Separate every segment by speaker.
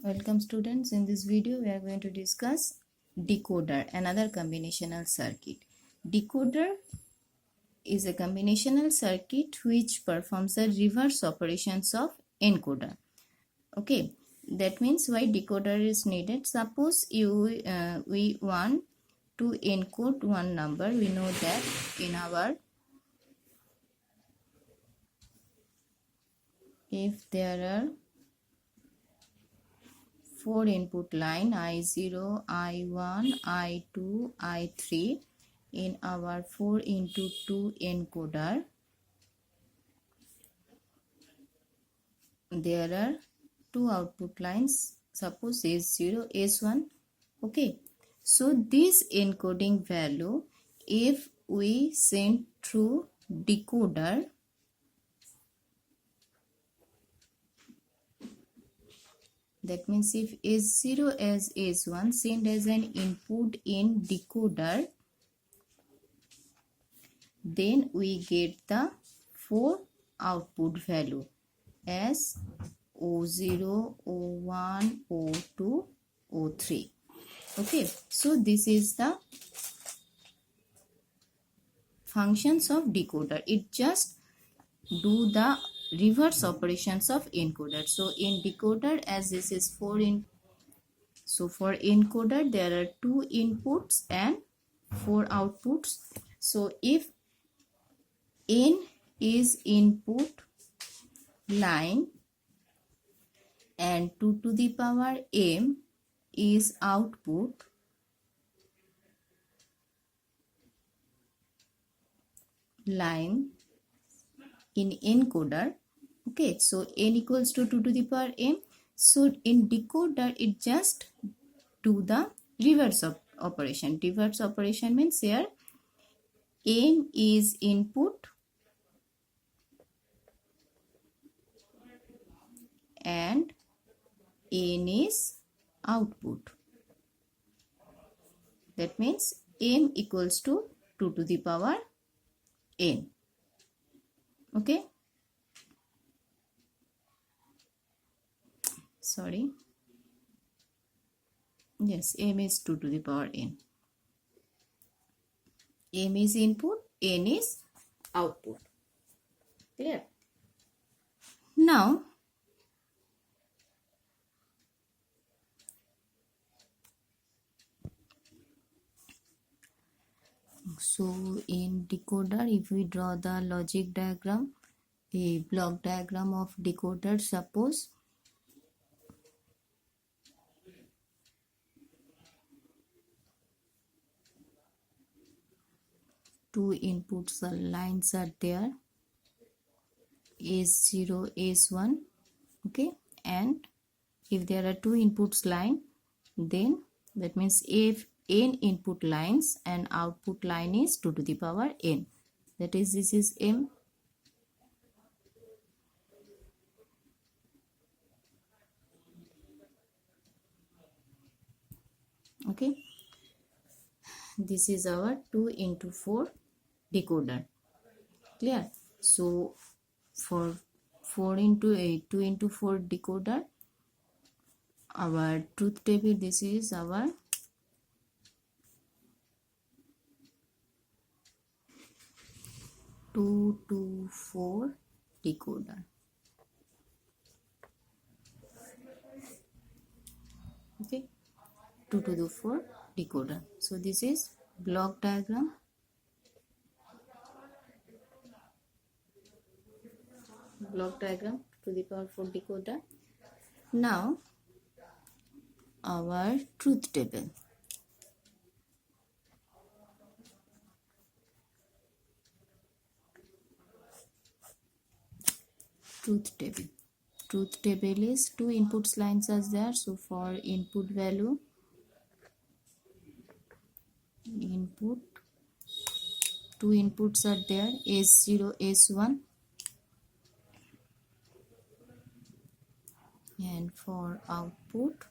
Speaker 1: Welcome students. In this video we are going to discuss decoder, another combinational circuit. Decoder is a combinational circuit which performs the reverse operations of encoder. Okay, that means why decoder is needed. Suppose we want to encode one number. We know that in our, if there are 4 input line I0, I1, I2, I3 in our 4 into 2 encoder. There are 2 output lines, suppose S0, S1. Okay, so this encoding value, if we send through decoder, that means if S0 as S1 sent as an input in decoder, then we get the 4 output value as O0, O1, O2, O3. Okay, so this is the functions of decoder. It just do the reverse operations of encoder. So in decoder, as this is 4 in, so for encoder there are 2 inputs and 4 outputs. So if N is input line and 2 to the power m is output, line in encoder. Okay, so n equals to 2 to the power m. So in decoder it just do the reverse of operation. Reverse operation means here n is input and n is output. That means m equals to 2 to the power n. Okay, sorry, yes, m is 2 to the power n. M is input, n is output. Clear? Now so in decoder, if we draw the logic diagram, a block diagram of decoder, suppose two inputs lines are there, S0, S1. Okay, and if there are 2 inputs line, then that means if n input lines and output line is 2 to the power n, that is, this is m. Okay, this is our 2 into 4 decoder. Clear? So for 4 into 8, 2 into 4 decoder, our truth table, this is our two to 4 decoder. Okay, 2 to the 4 decoder. So this is block diagram. Block diagram to the power 4 decoder. Now our truth table. Truth table. Truth table is 2 inputs lines are there. So for input value, input, 2 inputs are there, S0, S1. And for output,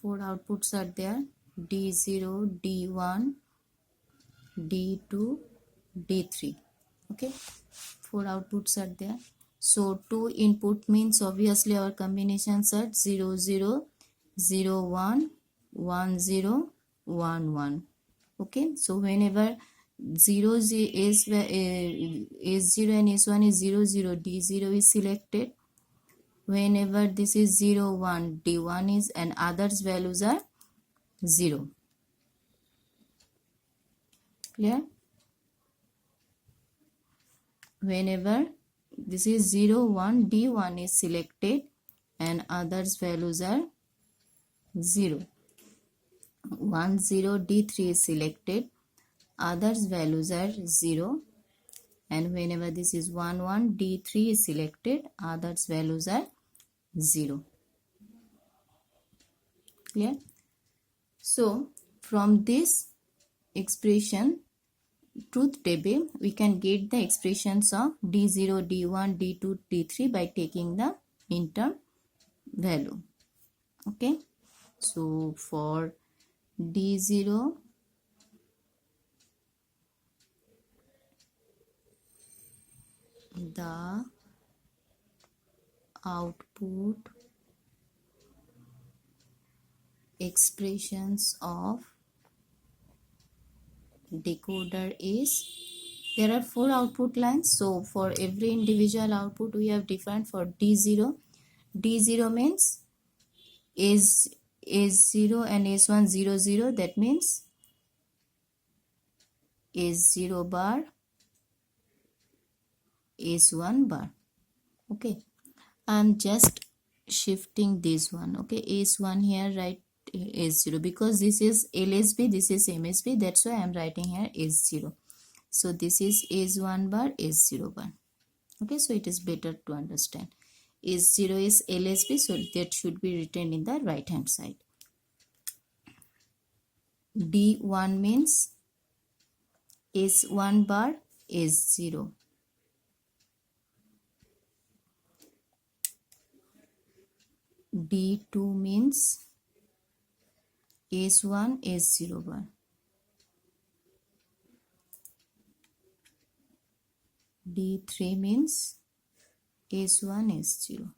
Speaker 1: four outputs are there, D0, D1, D2, D3. Okay, 4 outputs are there. So 2 input means obviously our combinations are 0 0 0 1 1 0 1 1. Okay, so whenever 0 is 0 and S1 is 0 0, D0 is selected. Whenever this is 0 1, D1 is, and others values are 0. Clear? Whenever this is 0 1, D1 is selected and others values are 0. 1 0, D3 is selected, others values are 0. And whenever this is 1 1, D3 is selected, others values are 0. Clear? So from this expression truth table we can get the expressions of D0, D1, D2, D3 by taking the minterm value. Okay, so for D0, the output expressions of decoder is, there are 4 output lines, so for every individual output we have defined. For D0, D0 means is S0 and S1 0 0, that means S0 bar, S1 bar. Okay, I'm just shifting this one. Okay, S1 here, write S0 because this is LSB, this is MSB, that's why I'm writing here S0. So this is S1 bar, S0 bar. Okay, so it is better to understand. S0 is LSB, so that should be written in the right hand side. D1 means S1 bar, S0. D2 means S1, S0 bar. D3 means S1, S0.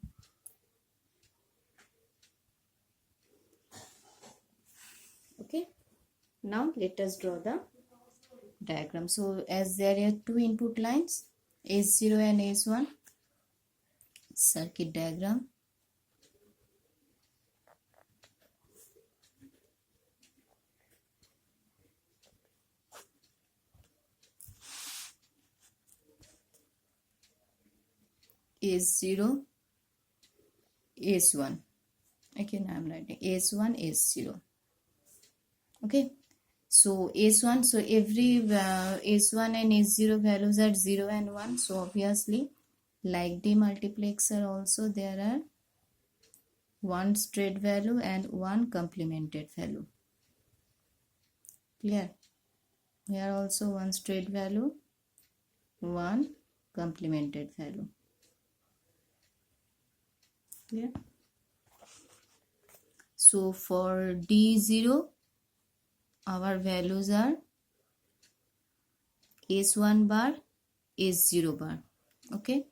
Speaker 1: Okay, now let us draw the diagram. So as there are 2 input lines, S0 and S1, circuit diagram. S0, S1. Okay, now I'm writing S1, S0. Okay, so S1, so every S1 and S0 values are 0 and 1. So obviously, like demultiplexer also, there are one straight value and one complemented value. Clear? Here also one straight value, one complemented value. Clear? So for D0, our values are S1 bar, S0 bar. Okay,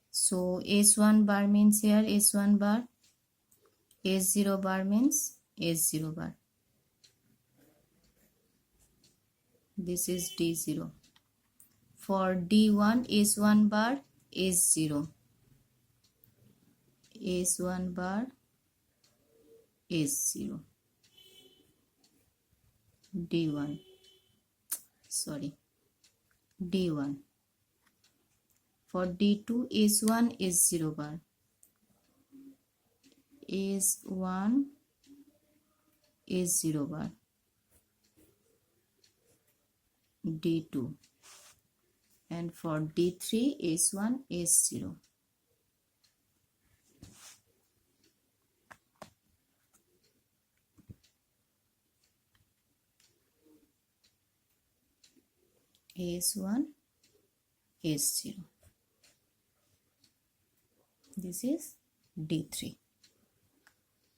Speaker 1: so S1 bar means here S1 bar, S0 bar means S0 bar. This is D0. For D1, S1 bar, S0. S1 bar, S0. D1. Sorry. D1. For D2, S1, S0 bar. S1, S0 bar. D2. And for D3, S1, S0. S1, S0. This is D3.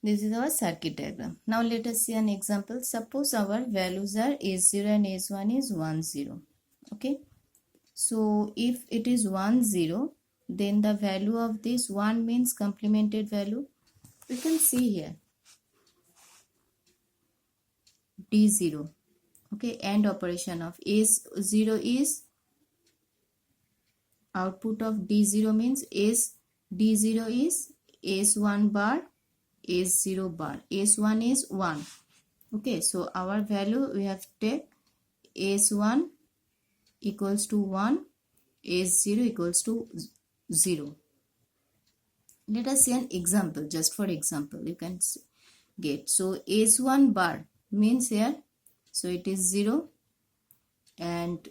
Speaker 1: This is our circuit diagram. Now let us see an example. Suppose our values are S0 and S1 is 1 0. Okay. So if it is 1 0, then the value of this 1 means complemented value. We can see here D0. Okay, AND operation of S0 is output of D0 means D0 is S1 bar, S0 bar. S1 is 1. Okay, so our value we have to take S1 equals to 1, S0 equals to 0. Let us see an example, just for example you can get. So S1 bar means here, so it is 0, and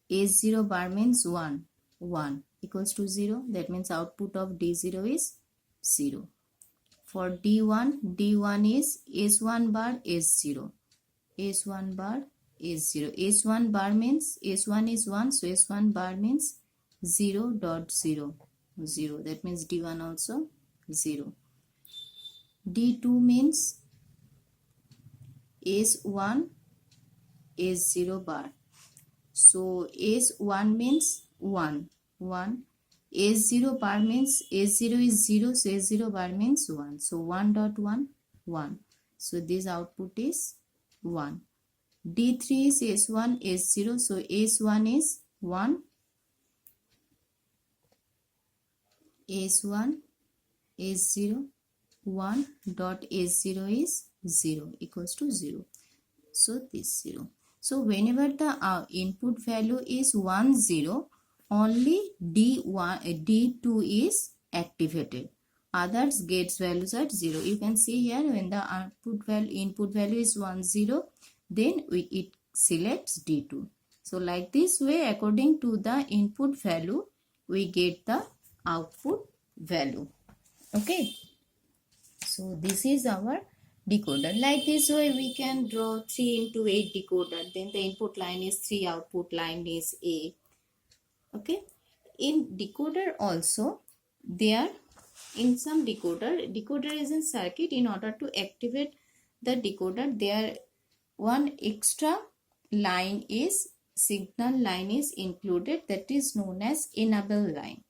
Speaker 1: S0 bar means 1 equals to 0. That means output of D0 is 0. For D1 is S1 bar S0, S1 bar S0. S1 bar means S1 is 1, so S1 bar means 0.0, 0. That means D1 also 0. D2 means S1 S0 bar. So S1 means 1. S0 bar means S0 is 0, so S0 bar means 1. So 1.1, 1. So this output is 1. D3 is S1 S0, so S1 is 1. S1 S0 1 dot S0 is 0 equals to 0. So this 0. So whenever the input value is 1 0, only D2 is activated. Others gets values at 0. You can see here when the input value is 1 0, then it selects D2. So like this way, according to the input value, we get the output value. Okay. So this is our decoder. Like this way we can draw 3 into 8 decoder. Then the input line is 3, output line is A. Okay. In decoder also, there in some decoder is in circuit. In order to activate the decoder, there one extra line is signal line is included, that is known as enable line.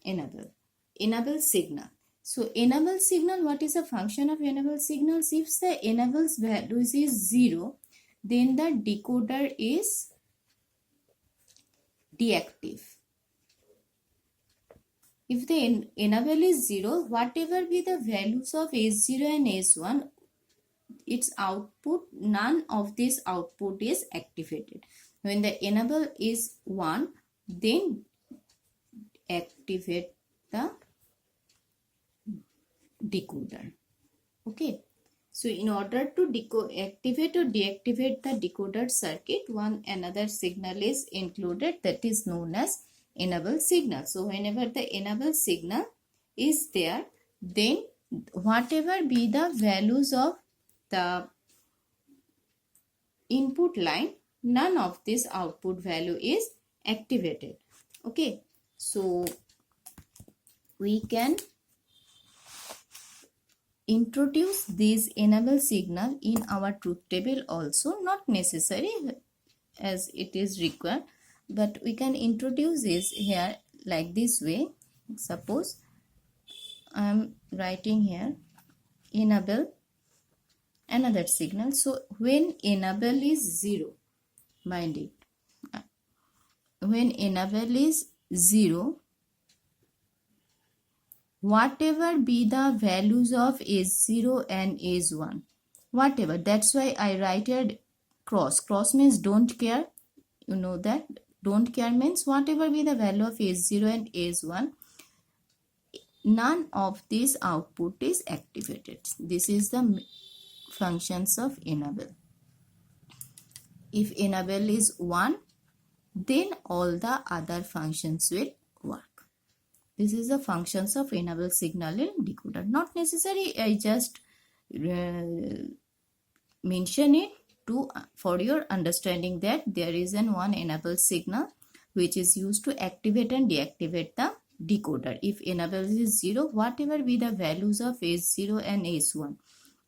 Speaker 1: Enable signal. So enable signal, what is a function of enable signals? If the enable's values is 0, then the decoder is deactive. If the enable is 0, whatever be the values of S0 and S1, its output, none of this output is activated. When the enable is 1, then activate the decoder. Okay. So in order to activate or deactivate the decoder circuit, one another signal is included, that is known as enable signal. So whenever the enable signal is there, then whatever be the values of the input line, none of this output value is activated. Okay. So we can introduce this enable signal in our truth table also, not necessary as it is required, but we can introduce this here like this way. Suppose I am writing here enable another signal. So when enable is 0, mind it, when enable is 0, whatever be the values of S0 and S1, whatever, that's why I write here cross means don't care. You know that don't care means whatever be the value of S0 and S1, none of this output is activated. This is the functions of enable. If enable is 1, then all the other functions will work. This is the functions of enable signal in decoder. Not necessary, I just mention it for your understanding that there is one enable signal which is used to activate and deactivate the decoder. If enable is 0, whatever be the values of S0 and S1,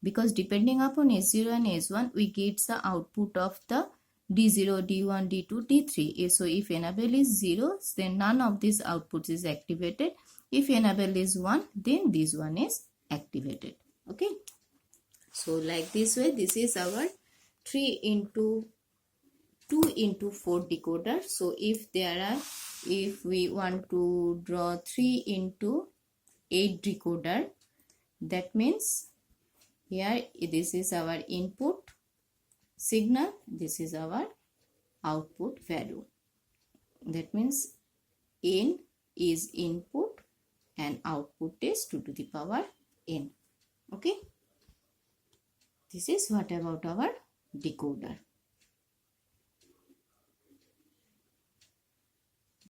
Speaker 1: because depending upon S0 and S1 we get the output of the D0, D1, D2, D3. So if enable is 0, then none of these outputs is activated. If enable is 1, then this one is activated. Okay. So like this way, this is our 3 into 2 into 4 decoder. So if we want to draw 3 into 8 decoder, that means here this is our input signal, this is our output value. That means n is input and output is 2 to the power n. Okay. This is what about our decoder.